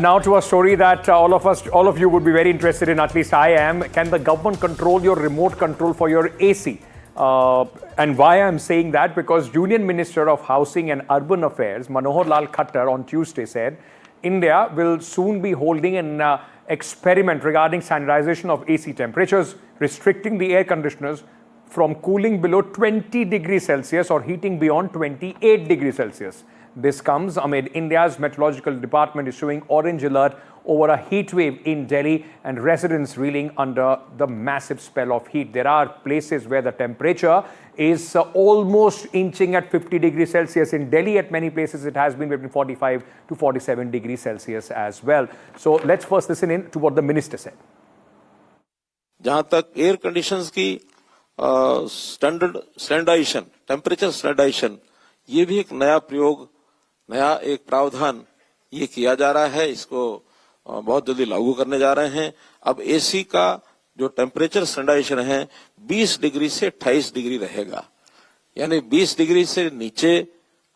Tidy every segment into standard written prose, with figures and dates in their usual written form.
Now to a story that all of you would be very interested in, at least I am. Can the government control your remote control for your AC? And why I'm saying that, because Union Minister of Housing and Urban Affairs, Manohar Lal Khattar, on Tuesday said, India will soon be holding an experiment regarding standardization of AC temperatures, restricting the air conditioners from cooling below 20 degrees Celsius or heating beyond 28 degrees Celsius. This comes amid India's meteorological department issuing orange alert over a heat wave in Delhi and residents reeling under the massive spell of heat. There are places where the temperature is almost inching at 50 degrees Celsius. In Delhi, at many places, it has been between 45 to 47 degrees Celsius as well. So let's first listen in to what the minister said. जहां तक air conditions की standardisation, temperature standardisation, ये भी एक नया प्रयोग, नया एक प्रावधान ये किया जा रहा है। इसको बहुत जल्दी लागू करने जा रहे हैं। अब एसी का जो टेम्परेचर स्टैंडर्डाइजेशन है 20 डिग्री से 28 डिग्री रहेगा, यानी 20 डिग्री से नीचे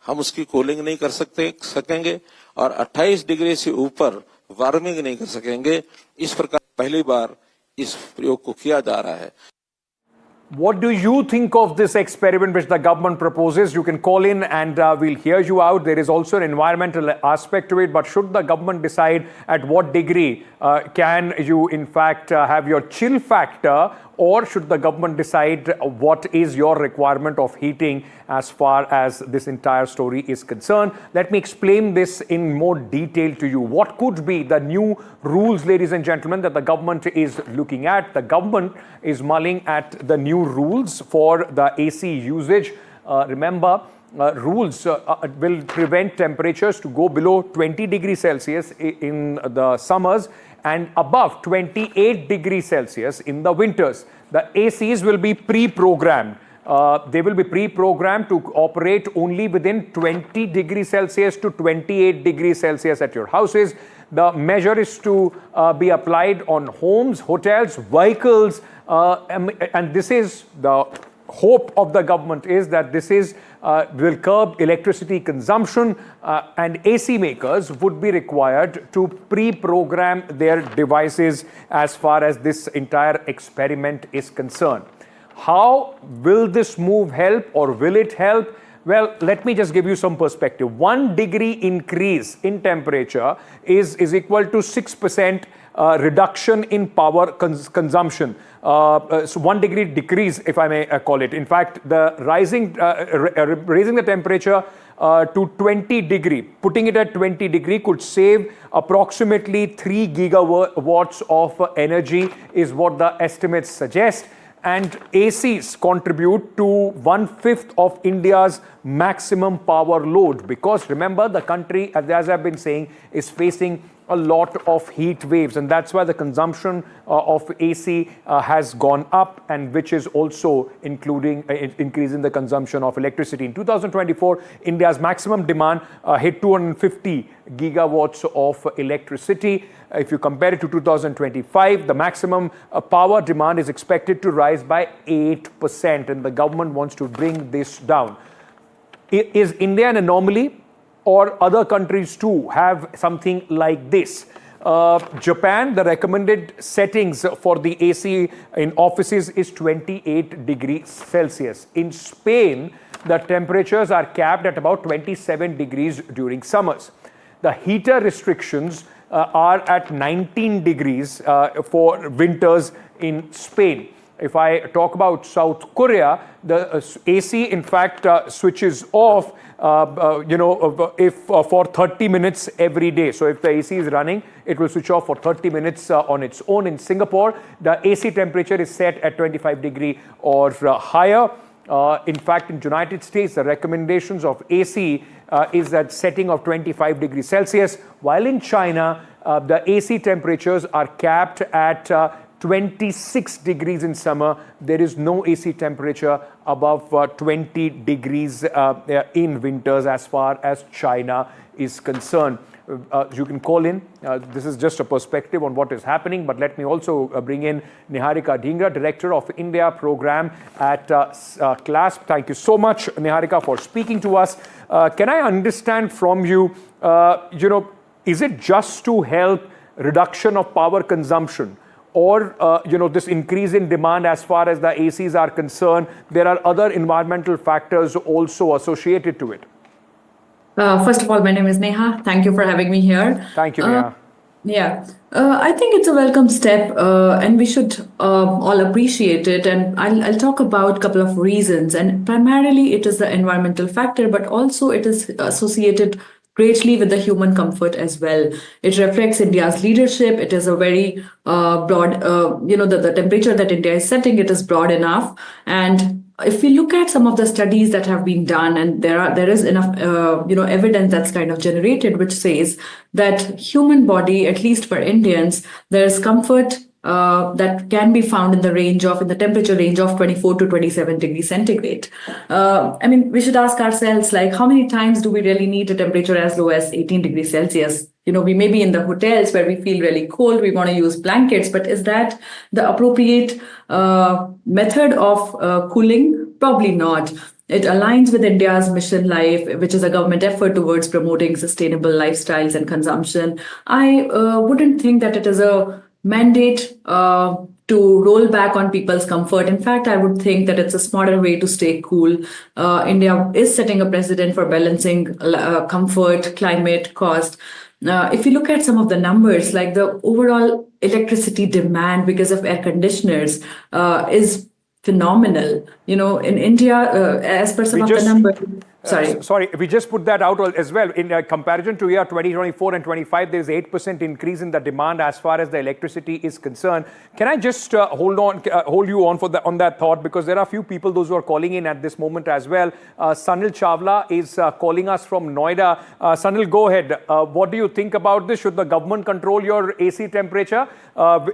हम उसकी कूलिंग नहीं कर सकेंगे और 28 डिग्री से ऊपर वार्मिंग नहीं कर सकेंगे। इस प्रकार पहली बार इस प्रयोग को किया जा रहा है। What do you think of this experiment which the government proposes? You can call in and we'll hear you out. There is also an environmental aspect to it, but should the government decide at what degree can you in fact have your chill factor, or should the government decide what is your requirement of heating as far as this entire story is concerned? Let me explain this in more detail to you. What could be the new rules, ladies and gentlemen, that the government is looking at? The government is mulling at the new rules for the AC usage. Remember, rules will prevent temperatures to go below 20 degrees Celsius in the summers and above 28 degrees Celsius in the winters. The ACs will be pre-programmed. They will be pre-programmed to operate only within 20 degrees Celsius to 28 degrees Celsius at your houses. The measure is to be applied on homes, hotels, vehicles, and this is the hope of the government, is that this is will curb electricity consumption, and AC makers would be required to pre-program their devices as far as this entire experiment is concerned. How will this move help, or will it help? Well, let me just give you some perspective. 1 degree increase in temperature is equal to 6% reduction in power consumption. So 1 degree decrease, if I may call it. In fact, the raising the temperature to 20 degree, putting it at 20 degree could save approximately 3 gigawatts of energy, is what the estimates suggest. And ACs contribute to 1/5 of India's maximum power load, because remember, the country, as I've been saying, is facing a lot of heat waves, and that's why the consumption of AC has gone up, and which is also increasing the consumption of electricity. In 2024, India's maximum demand hit 250 gigawatts of electricity. If you compare it to 2025, the maximum power demand is expected to rise by 8%, and the government wants to bring this down. Is India an anomaly, or other countries too have something like this? Japan, the recommended settings for the AC in offices is 28 degrees Celsius. In Spain, the temperatures are capped at about 27 degrees during summers. The heater restrictions are at 19 degrees for winters in Spain. If I talk about South Korea, the AC in fact switches off if for 30 minutes every day. So if the AC is running, it will switch off for 30 minutes on its own. In Singapore, the AC temperature is set at 25 degree or higher. In fact, in United States, the recommendations of AC is that setting of 25 degrees Celsius, while in China, the AC temperatures are capped at 26 degrees in summer. There is no AC temperature above 20 degrees in winters as far as China is concerned. You can call in. This is just a perspective on what is happening, but let me also bring in Niharika Dhingra, Director of India Program at CLASP. Thank you so much, Niharika, for speaking to us. Can I understand from you, Is it just to help reduction of power consumption? Or, this increase in demand as far as the ACs are concerned, there are other environmental factors also associated to it? First of all, my name is Neha. Thank you for having me here. Thank you, Neha. Yeah, I think it's a welcome step, and we should all appreciate it. And I'll talk about a couple of reasons. And primarily, it is the environmental factor, but also it is associated greatly with the human comfort as well. It reflects India's leadership. It is a very broad, the temperature that India is setting, it is broad enough. And if we look at some of the studies that have been done, and there is enough evidence that's kind of generated, which says that human body, at least for Indians, there is comfort that can be found in the temperature range of 24 to 27 degrees centigrade. We should ask ourselves, like, how many times do we really need a temperature as low as 18 degrees Celsius? We may be in the hotels where we feel really cold, we want to use blankets, but is that the appropriate method of cooling? Probably not. It aligns with India's mission life, which is a government effort towards promoting sustainable lifestyles and consumption. I wouldn't think that it is a mandate to roll back on people's comfort. In fact, I would think that it's a smarter way to stay cool. India is setting a precedent for balancing comfort, climate, cost. If you look at some of the numbers, like the overall electricity demand because of air conditioners is phenomenal. In India, as per some of the numbers. Sorry, we just put that out as well. In comparison to year 2024 and 25, there is 8% increase in the demand as far as the electricity is concerned. Can I just hold you on on that thought, because there are a few people, those who are calling in at this moment as well. Sanil Chawla is calling us from Noida. Sanil, go ahead. What do you think about this? Should the government control your AC temperature,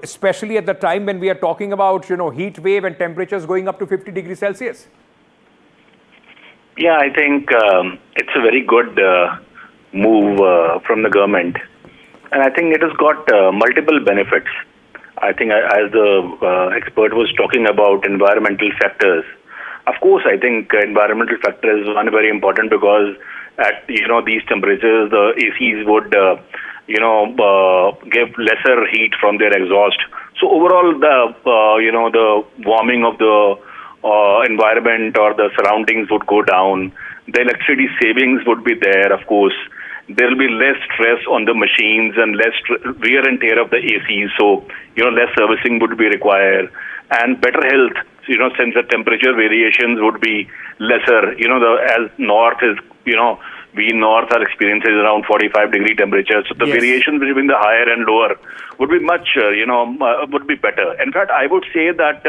especially at the time when we are talking about heat wave and temperatures going up to 50 degrees Celsius? Yeah, I think it's a very good move from the government. And I think it has got multiple benefits. I think as the expert was talking about environmental factors, of course, I think environmental factor is one very important, because at these temperatures, the ACs would give lesser heat from their exhaust. So overall, the warming of the environment or the surroundings would go down. The electricity savings would be there, of course. There will be less stress on the machines and less wear and tear of the ACs. So, less servicing would be required, and better health, since the temperature variations would be lesser. As north is, we north are experiencing around 45-degree temperatures. So the variations between the higher and lower would be much, would be better. In fact, I would say that,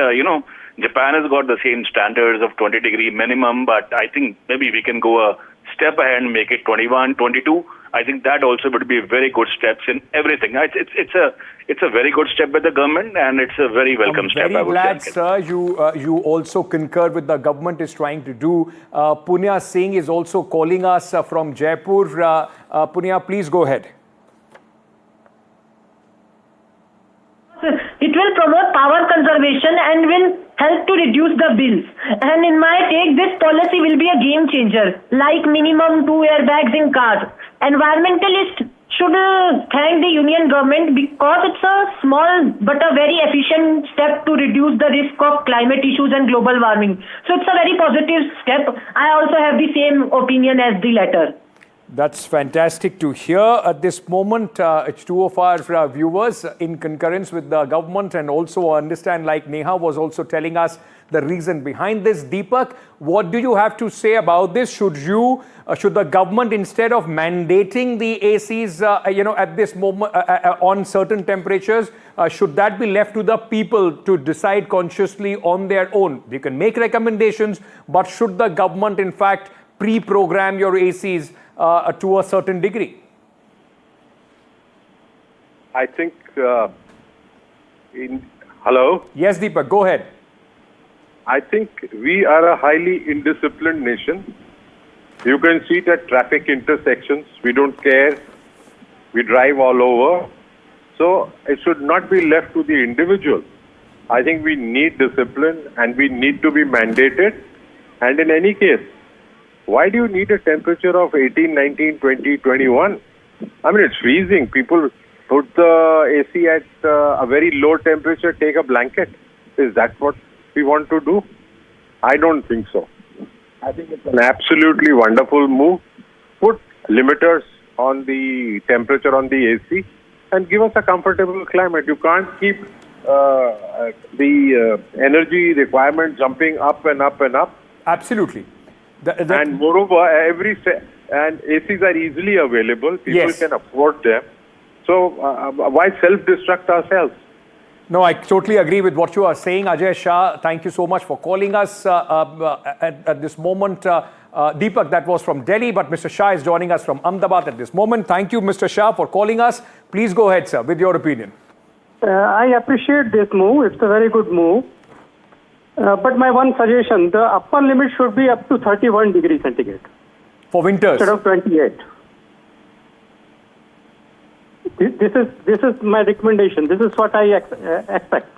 Japan has got the same standards of 20-degree minimum, but I think maybe we can go a step ahead and make it 21, 22. I think that also would be very good steps in everything. It's a very good step by the government, and it's a very welcome step. I'm very glad, sir, you also concur with the government is trying to do. Punya Singh is also calling us from Jaipur. Punya, please go ahead. It will promote power conservation and will help to reduce the bills. And in my take, this policy will be a game changer, like minimum 2 airbags in cars. Environmentalists should thank the union government, because it's a small but a very efficient step to reduce the risk of climate issues and global warming. So it's a very positive step. I also have the same opinion as the letter. That's fantastic to hear. At this moment, it's two of our viewers in concurrence with the government, and also understand, like Neha was also telling us, the reason behind this. Deepak, what do you have to say about this? Should the government, instead of mandating the ACs, at this moment on certain temperatures, should that be left to the people to decide consciously on their own? They can make recommendations, but should the government, in fact, pre-program your ACs to a certain degree? I think hello? Yes, Deepak, go ahead. I think we are a highly indisciplined nation. You can see it at traffic intersections. We don't care. We drive all over. So it should not be left to the individual. I think we need discipline, and we need to be mandated. And in any case, why do you need a temperature of 18, 19, 20, 21? I mean, it's freezing. People put the AC at a very low temperature, take a blanket. Is that what we want to do? I don't think so. I think it's an absolutely wonderful move. Put limiters on the temperature on the AC and give us a comfortable climate. You can't keep the energy requirement jumping up and up and up. Absolutely. And moreover, and ACs are easily available. People can afford them. So why self-destruct ourselves? No, I totally agree with what you are saying, Ajay Shah. Thank you so much for calling us at this moment. Deepak, that was from Delhi, but Mr. Shah is joining us from Ahmedabad at this moment. Thank you, Mr. Shah, for calling us. Please go ahead, sir, with your opinion. I appreciate this move. It's a very good move. But my one suggestion, the upper limit should be up to 31 degrees centigrade. For winters? Instead of 28. This is my recommendation. This is what I expect.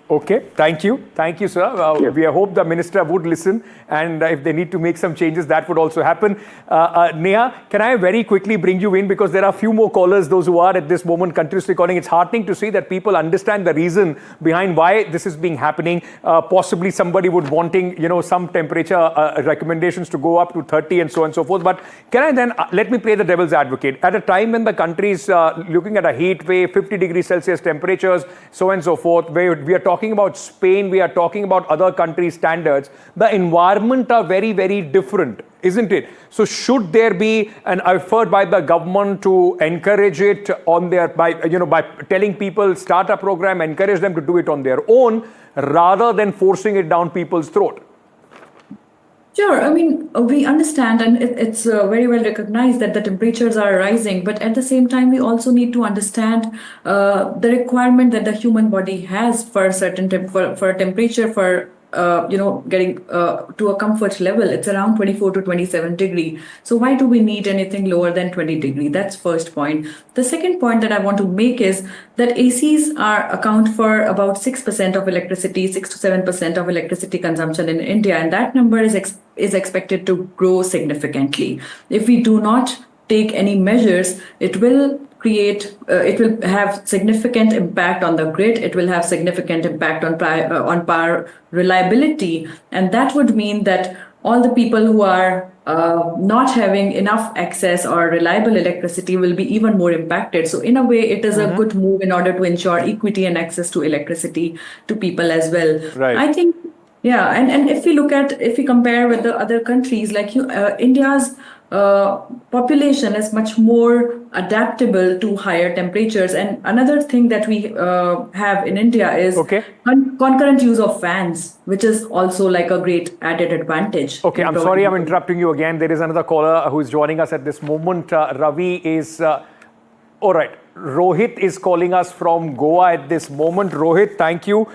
Okay, thank you. Thank you, sir. We hope the minister would listen, and if they need to make some changes, that would also happen. Neha, can I very quickly bring you in, because there are a few more callers, those who are at this moment continuously calling. It's heartening to see that people understand the reason behind why this is being happening. Possibly somebody would wanting, some temperature recommendations to go up to 30 and so on and so forth. But can I then, let me play the devil's advocate. At a time when the country is looking at a heat wave, 50 degrees Celsius temperatures, so on and so forth, where we are talking about Spain, we are talking about other countries' standards, the environment are very, very different, isn't it? So should there be an effort by the government to encourage it on their, by telling people, start a program, encourage them to do it on their own, rather than forcing it down people's throat? Sure. I mean, we understand, and it's very well recognized that the temperatures are rising. But at the same time, we also need to understand the requirement that the human body has for a certain for a temperature for getting to a comfort level. It's around 24 to 27 degree. So why do we need anything lower than 20 degree? That's first point. The second point that I want to make is that ACs account for about 6% of electricity, 6 to 7% of electricity consumption in India, and that number is expected to grow significantly. If we do not take any measures, it will have significant impact on the grid. It will have significant impact on power reliability. And that would mean that all the people who are not having enough access or reliable electricity will be even more impacted. So in a way, it is a good move in order to ensure equity and access to electricity to people as well. Right. I think, yeah. And if we compare with the other countries, like India's population is much more adaptable to higher temperatures. And another thing that we have in India is concurrent use of fans, which is also like a great added advantage. Okay, I'm sorry I'm interrupting you again. There is another caller who is joining us at this moment. Ravi is... all right. Rohit is calling us from Goa at this moment. Rohit, thank you.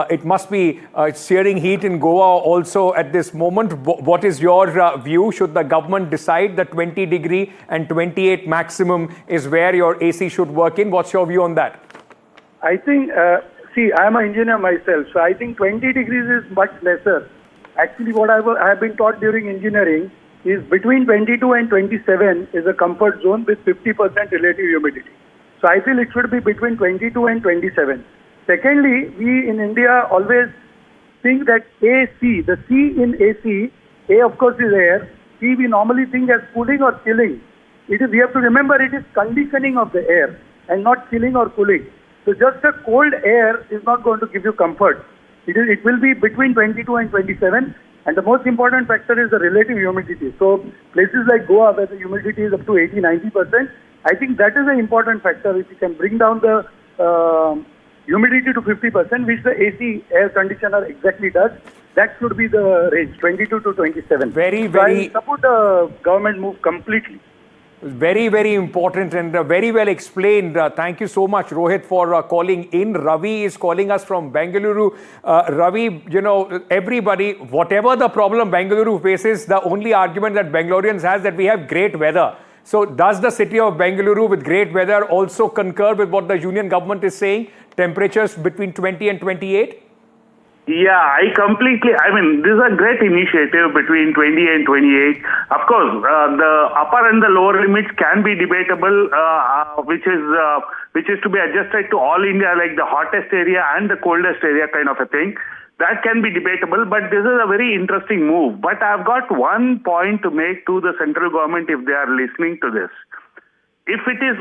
It must be searing heat in Goa also at this moment. What is your view? Should the government decide that 20 degree and 28 maximum is where your AC should work in? What's your view on that? I think, I'm an engineer myself, so I think 20 degrees is much lesser. Actually, what I have been taught during engineering is between 22 and 27 is a comfort zone with 50% relative humidity. So I feel it should be between 22 and 27. Secondly, we in India always think that AC, the C in AC, A of course is air, C we normally think as cooling or chilling. We have to remember it is conditioning of the air and not chilling or cooling. So just a cold air is not going to give you comfort. It will be between 22 and 27. And the most important factor is the relative humidity. So places like Goa, where the humidity is up to 80-90%, I think that is an important factor. If you can bring down the humidity to 50%, which the AC air conditioner exactly does, that should be the range, 22 to 27. Very, so I support the government move completely. Very, very important and very well explained. Thank you so much, Rohit, for calling in. Ravi is calling us from Bengaluru. Ravi, everybody, whatever the problem Bengaluru faces, the only argument that Bangaloreans has that we have great weather. So does the city of Bengaluru with great weather also concur with what the union government is saying? Temperatures between 20 and 28? Yeah, I mean, this is a great initiative between 20 and 28. Of course, the upper and the lower limits can be debatable, which is to be adjusted to all India, like the hottest area and the coldest area kind of a thing. That can be debatable, but this is a very interesting move. But I've got one point to make to the central government if they are listening to this. If it is,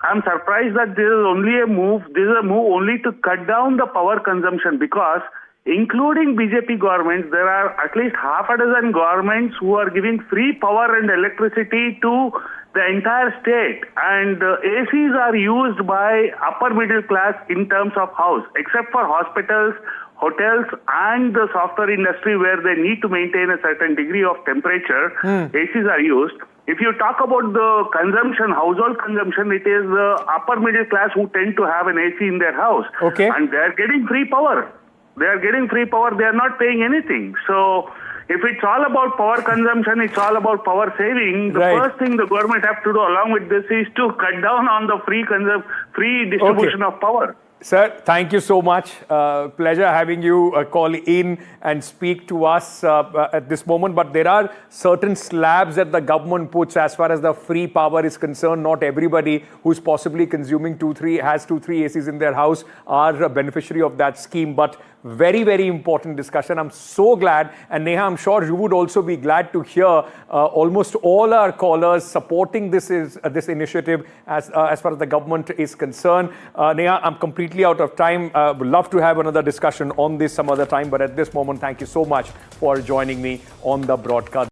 I'm surprised that this is only a move. This is a move only to cut down the power consumption, because including BJP governments, there are at least half a dozen governments who are giving free power and electricity to the entire state. And ACs are used by upper middle class in terms of house, except for hospitals, hotels and the software industry where they need to maintain a certain degree of temperature. ACs are used. If you talk about the consumption, household consumption, it is the upper middle class who tend to have an AC in their house. Okay. And they are getting free power. They are getting free power. They are not paying anything. So if it's all about power consumption, it's all about power saving. The first thing the government have to do along with this is to cut down on the free distribution of power. Sir, thank you so much. Pleasure having you call in and speak to us at this moment. But there are certain slabs that the government puts as far as the free power is concerned. Not everybody who's possibly consuming has 2-3 ACs in their house are a beneficiary of that scheme. But very, very important discussion. I'm so glad. And Neha, I'm sure you would also be glad to hear almost all our callers supporting this initiative as far as the government is concerned. Neha, I'm completely out of time. Would love to have another discussion on this some other time. But at this moment, thank you so much for joining me on the broadcast.